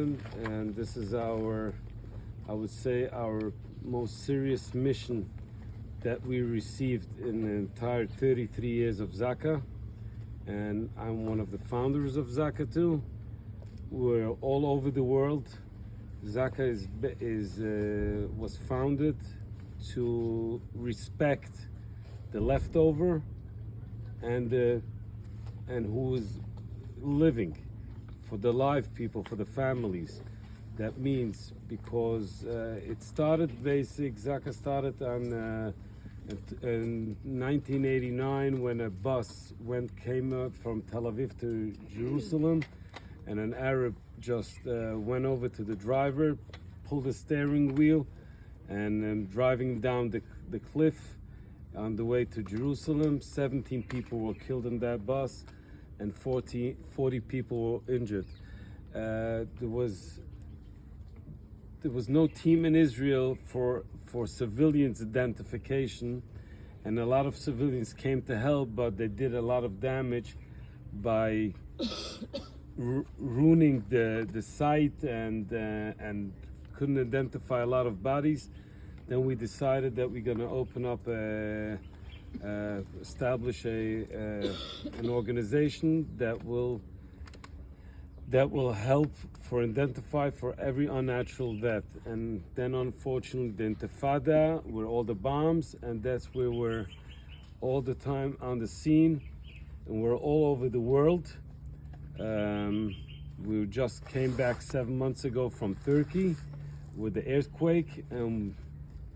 And this is our, I would say, our most serious mission that we received in the entire 33 years of Zaka. And I'm one of the founders of Zaka too. We're all over the world. Zaka was founded to respect the leftover and who is living, for the live people, for the families. That means because it started Zaka started in 1989 when a bus came up from Tel Aviv to Jerusalem, and an Arab just went over to the driver, pulled the steering wheel, and driving down the cliff on the way to Jerusalem. 17 people were killed in that bus, and 40 people were injured. There was no team in Israel for civilians identification, and a lot of civilians came to help, but they did a lot of damage by ruining the site and couldn't identify a lot of bodies. Then we decided that we're going to open up establish an organization that will help for identify for every unnatural death. And then unfortunately the Intifada, where all the bombs, and that's where we're all the time on the scene, and we're all over the world. We just came back 7 months ago from Turkey with the earthquake, and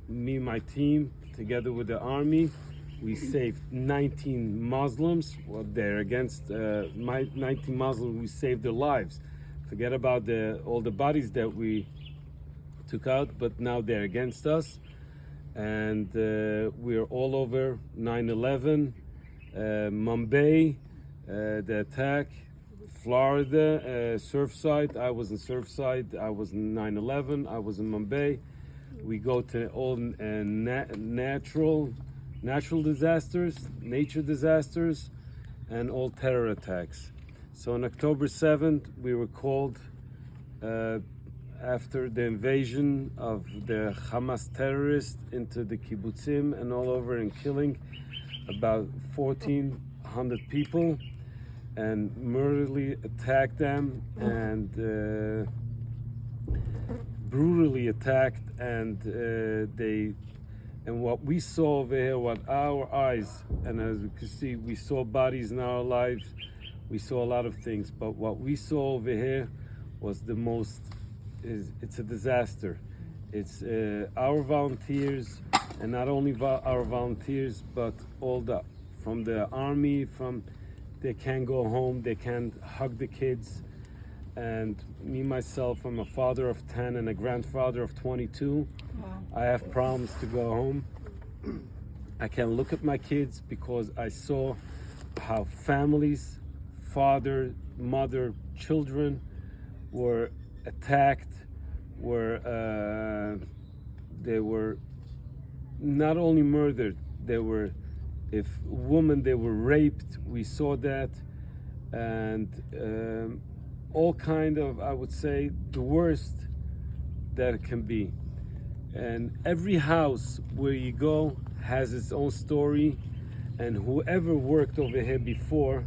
me and my team, together with the army, we saved 19 Muslims. Well, they're against 19 Muslims. We saved their lives. Forget about all the bodies that we took out, but now they're against us. And we're all over 9/11, Mumbai, the attack, Florida, Surfside. I was in Surfside. I was in 9/11. I was in Mumbai. We go to all natural disasters, nature disasters, and all terror attacks. So on October 7th, we were called after the invasion of the Hamas Terrorists into the kibbutzim and all over, and killing about 1,400 people, and murderly attacked them, and brutally attacked, and what we saw over here, what our eyes, and as we can see, we saw bodies in our lives, we saw a lot of things, but what we saw over here was it's a disaster. It's our volunteers, and not only our volunteers, but from the army, they can't go home, they can't hug the kids. And me, myself, I'm a father of 10 and a grandfather of 22. Wow. I have problems to go home. I can't look at my kids because I saw how families, father, mother, children were attacked, they were not only murdered, they were raped. We saw that, and all kind of, I would say, the worst that it can be. And every house where you go has its own story, and whoever worked over here before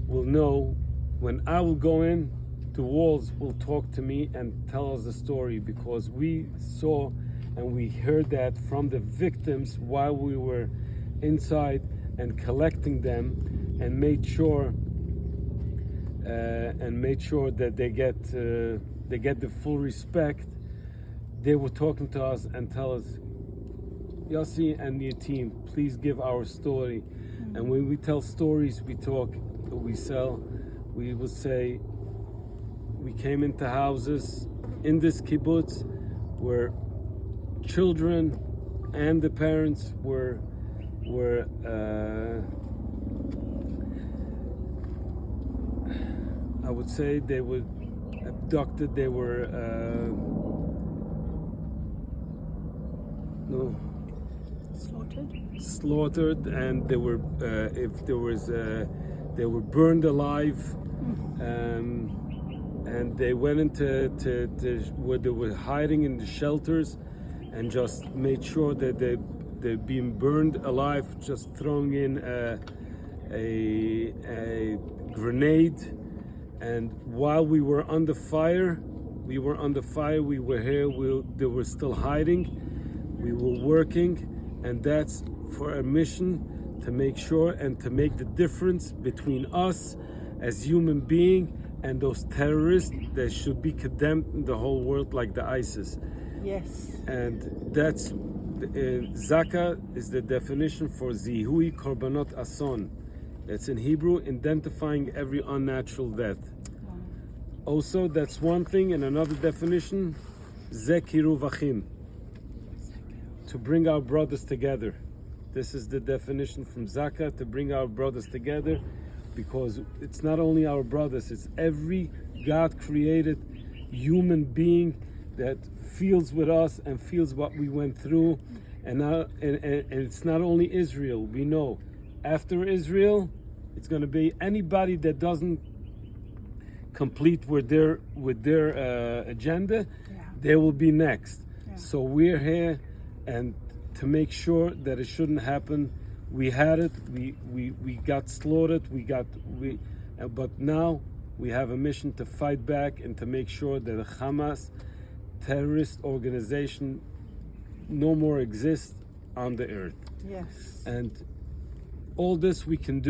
will know when I will go in, the walls will talk to me and tell us the story, because we saw and we heard that from the victims while we were inside and collecting them, and made sure that they get the full respect. They were talking to us and tell us, Yossi and your team, please give our story. And when we tell stories, we talk, we sell, we will say, we came into houses in this kibbutz where children and the parents were I would say they were abducted, they were slaughtered, and they were they were burned alive, and they went into where they were hiding in the shelters, and just made sure that they're being burned alive, just throwing in a grenade. And while we were under fire, we were here, they were still hiding, we were working, and that's for our mission, to make sure and to make the difference between us as human beings and those terrorists that should be condemned in the whole world, like the ISIS. Yes. And that's Zaka is the definition for Zihui Korbanot Ason. That's in Hebrew, identifying every unnatural death. Also, that's one thing, and another definition, Zekiru Vachim, to bring our brothers together. This is the definition from Zaka, to bring our brothers together, because it's not only our brothers, it's every God-created human being that feels with us and feels what we went through. And it's not only Israel. We know after Israel, it's going to be anybody that doesn't complete with their agenda. They will be next. So we're here, and to make sure that it shouldn't happen. We had it. We got slaughtered. But now we have a mission to fight back and to make sure that the Hamas terrorist organization no more exists on the earth. Yes. And all this we can do